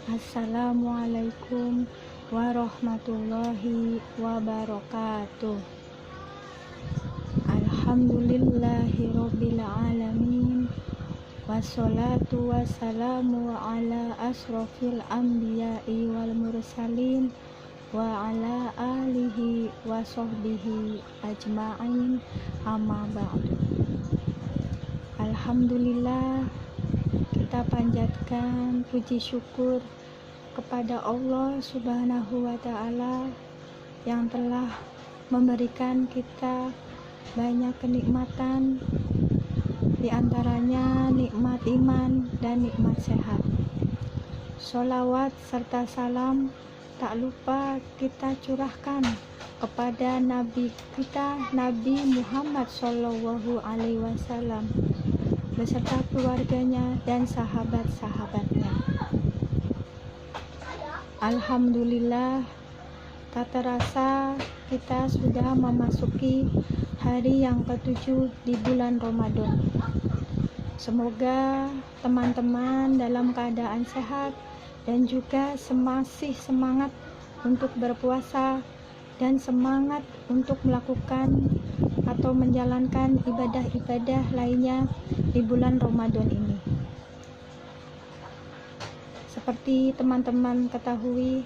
Assalamualaikum warahmatullahi wabarakatuh. Alhamdulillahirabbil alamin. Wassalatu wassalamu ala asrofil anbiya'i wal mursalin wa ala alihi wa sahbihi ajma'in, amma ba'du. Alhamdulillah, kita panjatkan puji syukur kepada Allah Subhanahu wa Ta'ala yang telah memberikan kita banyak kenikmatan, diantaranya nikmat iman dan nikmat sehat. Sholawat serta salam tak lupa kita curahkan kepada Nabi kita, Nabi Muhammad Shallallahu Alaihi Wasallam, beserta keluarganya dan sahabat-sahabatnya. Alhamdulillah, tak terasa kita sudah memasuki hari yang ke-7 di bulan Ramadan. Semoga teman-teman dalam keadaan sehat dan juga masih semangat untuk berpuasa dan semangat untuk melakukan atau menjalankan ibadah-ibadah lainnya di bulan Ramadan ini. Seperti teman-teman ketahui,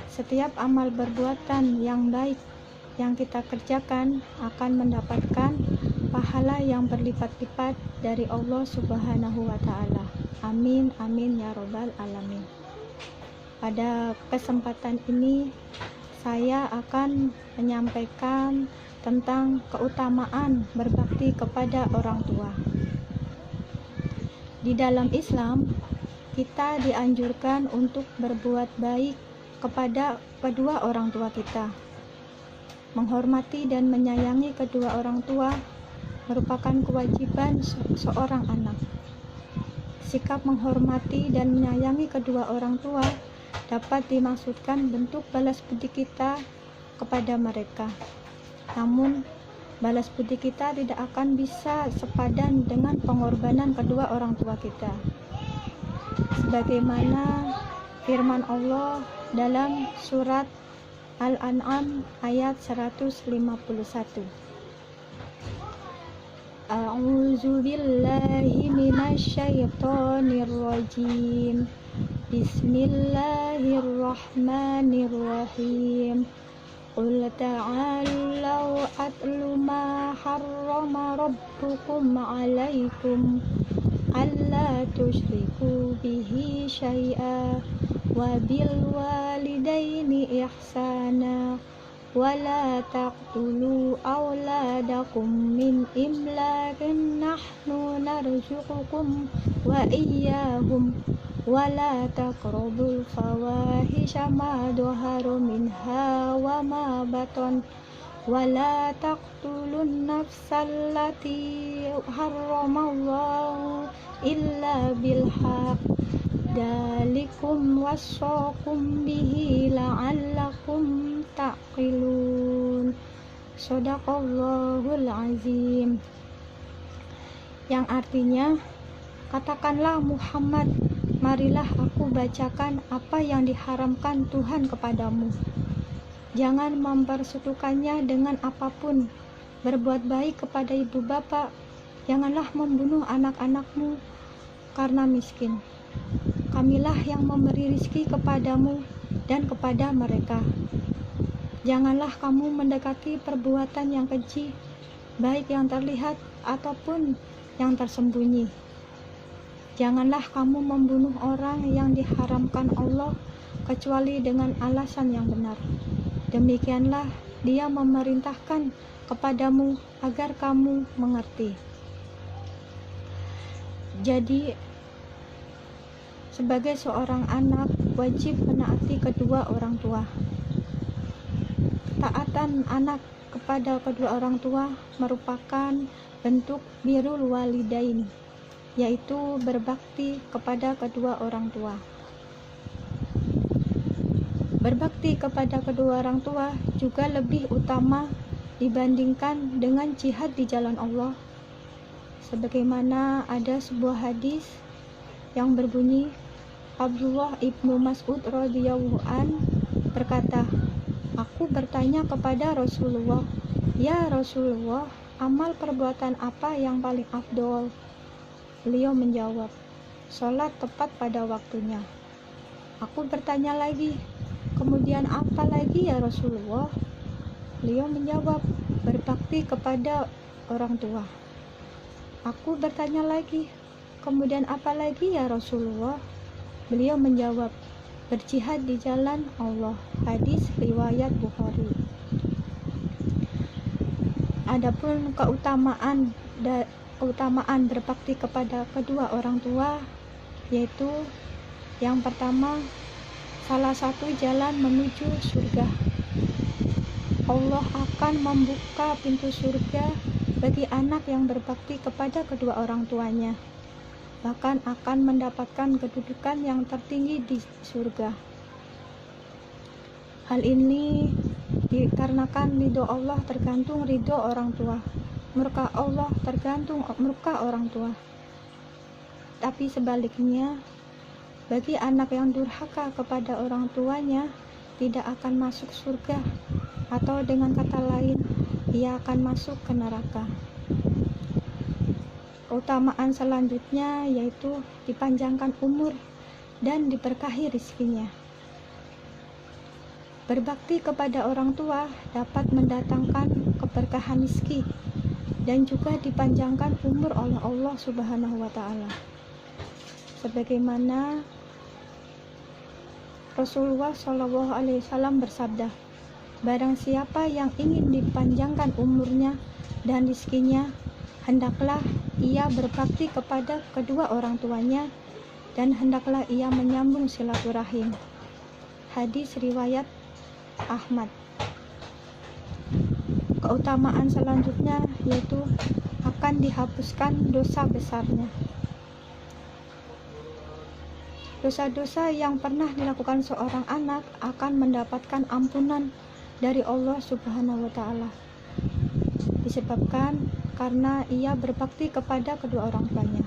setiap amal perbuatan yang baik yang kita kerjakan akan mendapatkan pahala yang berlipat-lipat dari Allah Subhanahu wa Ta'ala. Amin, amin ya robbal alamin. Pada kesempatan ini saya akan menyampaikan tentang keutamaan berbakti kepada orang tua. Di dalam Islam, kita dianjurkan untuk berbuat baik kepada kedua orang tua kita. Menghormati dan menyayangi kedua orang tua merupakan kewajiban seorang anak. Sikap menghormati dan menyayangi kedua orang tua dapat dimaksudkan bentuk balas budi kita kepada mereka. Namun, balas budi kita tidak akan bisa sepadan dengan pengorbanan kedua orang tua kita. Sebagaimana firman Allah dalam surat Al-An'am ayat 151. A'udzu billahi minasyaitonir rajim. Bismillahirrahmanirrahim. Qul ta'allaw atlu ma harrama rabbukum 'alaikum alla tusyriku bihi syai'a wa bil walidaini ihsana wa la taqtulu awladakum min imlakin nahnu narzuqukum wa iyyahum wa la taqrabul fawahisha ma dhahara minha wa ma batan wa la taqtulun nafsal lati harramallahu illa bil haqq dzalikum wassaqum bihi la'allakum taqilun. Shadaqallahul azim. Yang artinya, katakanlah Muhammad, marilah aku bacakan apa yang diharamkan Tuhan kepadamu. Jangan mempersekutukannya dengan apapun. Berbuat baik kepada ibu bapak. Janganlah membunuh anak-anakmu karena miskin. Kamilah yang memberi rizki kepadamu dan kepada mereka. Janganlah kamu mendekati perbuatan yang keji, baik yang terlihat ataupun yang tersembunyi. Janganlah kamu membunuh orang yang diharamkan Allah kecuali dengan alasan yang benar. Demikianlah Dia memerintahkan kepadamu agar kamu mengerti. Jadi, sebagai seorang anak wajib menaati kedua orang tua. Taatan anak kepada kedua orang tua merupakan bentuk birrul walidain, yaitu berbakti kepada kedua orang tua. Berbakti kepada kedua orang tua juga lebih utama dibandingkan dengan jihad di jalan Allah. Sebagaimana ada sebuah hadis yang berbunyi, Abdullah ibnu Mas'ud radhiyallahu an berkata, aku bertanya kepada Rasulullah, ya Rasulullah, amal perbuatan apa yang paling afdol? Beliau menjawab, sholat tepat pada waktunya. Aku bertanya lagi, kemudian apa lagi ya Rasulullah? Beliau menjawab, berbakti kepada orang tua. Aku bertanya lagi, kemudian apa lagi ya Rasulullah? Beliau menjawab, berjihad di jalan Allah. Hadis riwayat Bukhari. Adapun keutamaan berbakti kepada kedua orang tua, yaitu yang pertama, salah satu jalan menuju surga. Allah akan membuka pintu surga bagi anak yang berbakti kepada kedua orang tuanya, bahkan akan mendapatkan kedudukan yang tertinggi di surga. Hal ini dikarenakan ridho Allah tergantung ridho orang tua, murka Allah tergantung murka orang tua. Tapi sebaliknya, bagi anak yang durhaka kepada orang tuanya tidak akan masuk surga, atau dengan kata lain, ia akan masuk ke neraka. Keutamaan selanjutnya yaitu dipanjangkan umur dan diberkahi rizkinya. Berbakti kepada orang tua dapat mendatangkan keberkahan rizki dan juga dipanjangkan umur oleh Allah Subhanahu wa Ta'ala. Sebagaimana Rasulullah SAW bersabda, barang siapa yang ingin dipanjangkan umurnya dan rizkinya, hendaklah ia berbakti kepada kedua orang tuanya dan hendaklah ia menyambung silaturahim. Hadis riwayat Ahmad. Keutamaan selanjutnya yaitu akan dihapuskan dosa besarnya. Dosa-dosa yang pernah dilakukan seorang anak akan mendapatkan ampunan dari Allah Subhanahu wa Ta'ala, disebabkan karena ia berbakti kepada kedua orang tuanya.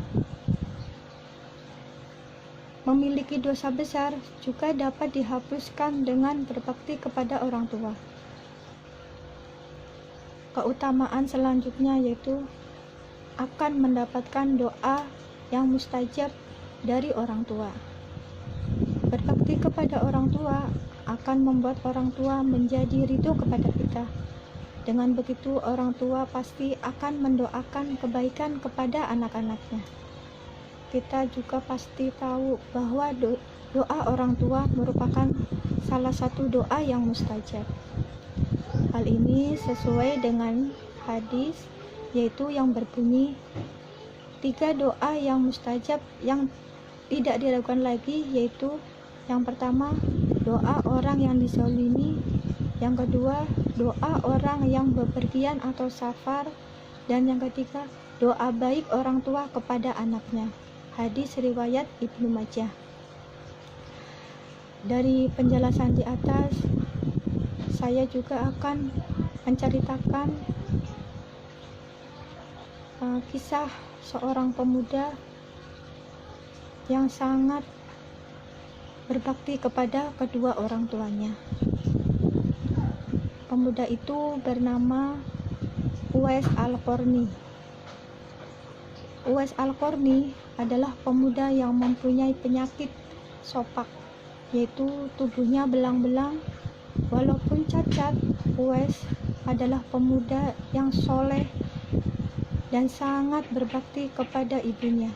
Memiliki dosa besar juga dapat dihapuskan dengan berbakti kepada orang tua. Keutamaan selanjutnya yaitu akan mendapatkan doa yang mustajab dari orang tua. Berbakti kepada orang tua akan membuat orang tua menjadi ridho kepada kita. Dengan begitu orang tua pasti akan mendoakan kebaikan kepada anak-anaknya. Kita juga pasti tahu bahwa doa orang tua merupakan salah satu doa yang mustajab. Hal ini sesuai dengan hadis, yaitu yang berbunyi 3 doa yang mustajab yang tidak diragukan lagi, yaitu yang pertama, doa orang yang dizalimi. Yang kedua, doa orang yang bepergian atau safar. Dan yang ketiga, doa baik orang tua kepada anaknya. Hadis riwayat Ibnu Majah. Dari penjelasan di atas, saya juga akan menceritakan kisah seorang pemuda yang sangat berbakti kepada kedua orang tuanya. Pemuda itu bernama Uwais Al-Qarni. Uwais Al-Qarni adalah pemuda yang mempunyai penyakit sopak, yaitu tubuhnya belang-belang. Walaupun cacat, Uwais adalah pemuda yang soleh dan sangat berbakti kepada ibunya.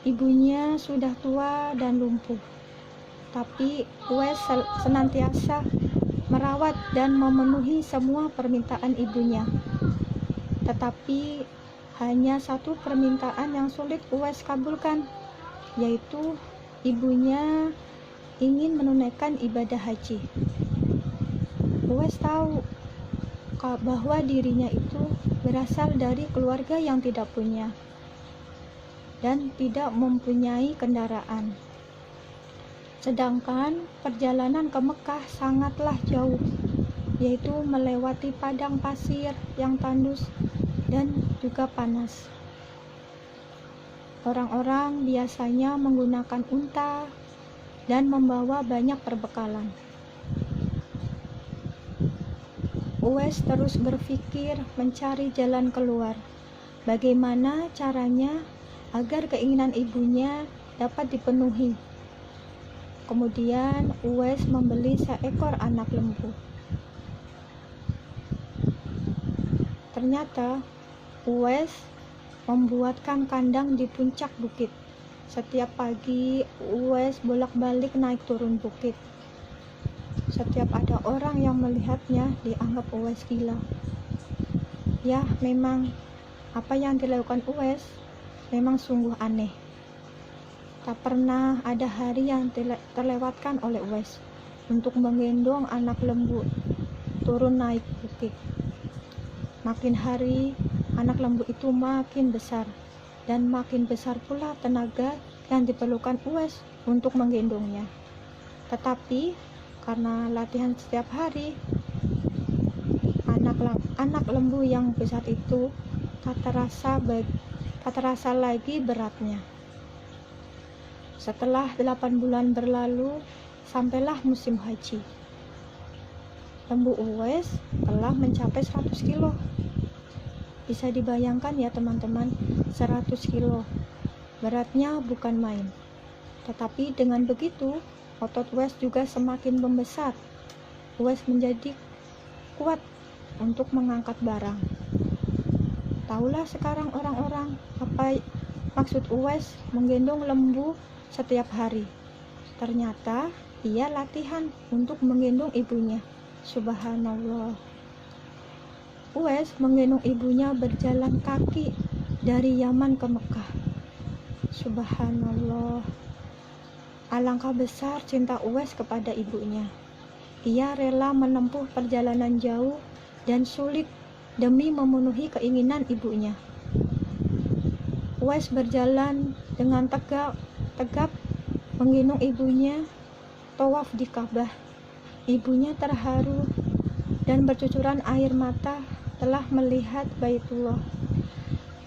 Ibunya sudah tua dan lumpuh, tapi Uwais senantiasa merawat dan memenuhi semua permintaan ibunya. Tetapi hanya satu permintaan yang sulit Uwais kabulkan, yaitu ibunya ingin menunaikan ibadah haji. Uwais tahu bahwa dirinya itu berasal dari keluarga yang tidak punya dan tidak mempunyai kendaraan. Sedangkan perjalanan ke Mekah sangatlah jauh, yaitu melewati padang pasir yang tandus dan juga panas. Orang-orang biasanya menggunakan unta dan membawa banyak perbekalan. Uwais terus berpikir mencari jalan keluar. Bagaimana caranya agar keinginan ibunya dapat dipenuhi? Kemudian Uwais membeli seekor anak lembu. Ternyata Uwais membuatkan kandang di puncak bukit. Setiap pagi Uwais bolak-balik naik turun bukit. Setiap ada orang yang melihatnya dianggap Uwais gila. Ya, memang apa yang dilakukan Uwais memang sungguh aneh. Tak pernah ada hari yang terlewatkan oleh Uwais untuk menggendong anak lembu turun naik bukit. Makin hari, anak lembu itu makin besar, dan makin besar pula tenaga yang diperlukan Uwais untuk menggendongnya. Tetapi, karena latihan setiap hari, anak lembu yang besar itu tak terasa lagi beratnya. Setelah 8 bulan berlalu, sampailah musim haji. Lembu Uwais telah mencapai 100 kilo. Bisa dibayangkan ya teman-teman, 100 kilo. Beratnya bukan main. Tetapi dengan begitu, otot Uwais juga semakin membesar. Uwais menjadi kuat untuk mengangkat barang. Tahulah sekarang orang-orang apa maksud Uwais menggendong lembu setiap hari. Ternyata ia latihan untuk menggendong ibunya. Subhanallah. Uwais menggendong ibunya berjalan kaki dari Yaman ke Mekah. Subhanallah. Alangkah besar cinta Uwais kepada ibunya. Ia rela menempuh perjalanan jauh dan sulit demi memenuhi keinginan ibunya. Uwais berjalan dengan tegap menggendong ibunya tawaf di Ka'bah. Ibunya terharu dan bercucuran air mata telah melihat Baitullah.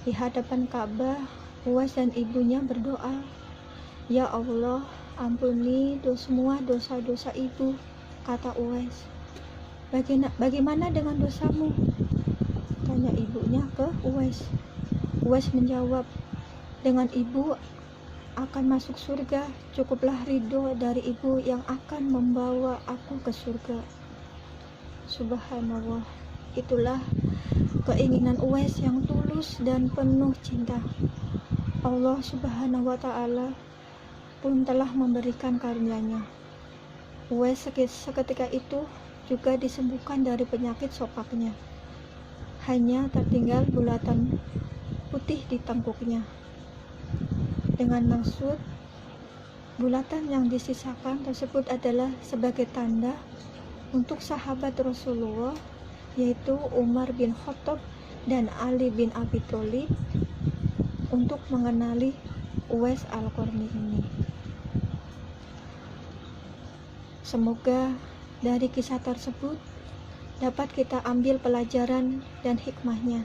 Di hadapan Ka'bah, Uwais dan ibunya berdoa, "Ya Allah, ampuni semua dosa-dosa ibu," kata Uwais. Bagaimana dengan dosamu?" tanya ibunya ke Uwais. Uwais menjawab, "Dengan ibu akan masuk surga, cukuplah ridho dari ibu yang akan membawa aku ke surga." Subhanallah, itulah keinginan Uwais yang tulus dan penuh cinta. Allah Subhanahu wa Ta'ala pun telah memberikan karunia-Nya. Uwais seketika itu juga disembuhkan dari penyakit sopaknya. Hanya tertinggal bulatan putih di tengkuknya. Dengan maksud, bulatan yang disisakan tersebut adalah sebagai tanda untuk sahabat Rasulullah, yaitu Umar bin Khattab dan Ali bin Abi Thalib, untuk mengenali Uwais Al-Qarni ini. Semoga dari kisah tersebut dapat kita ambil pelajaran dan hikmahnya.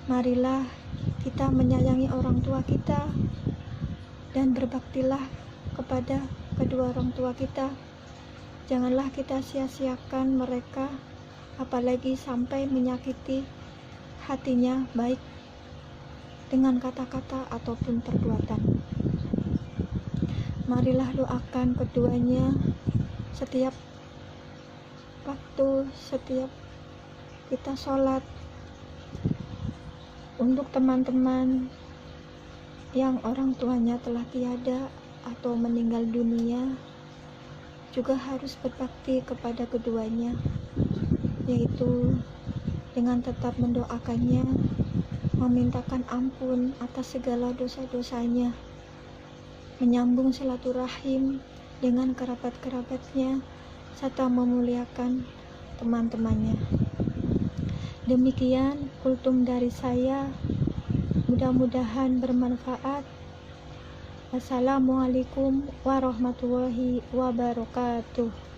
Marilah kita menyayangi orang tua kita dan berbaktilah kepada kedua orang tua kita. Janganlah kita sia-siakan mereka, apalagi sampai menyakiti hatinya, baik dengan kata-kata ataupun perbuatan. Marilah doakan keduanya setiap waktu, setiap kita sholat. Untuk teman-teman yang orang tuanya telah tiada atau meninggal dunia, juga harus berbakti kepada keduanya, yaitu dengan tetap mendoakannya, memintakan ampun atas segala dosa-dosanya, menyambung silaturahim dengan kerabat-kerabatnya, serta memuliakan teman-temannya. Demikian kultum dari saya, mudah-mudahan bermanfaat. Wassalamualaikum warahmatullahi wabarakatuh.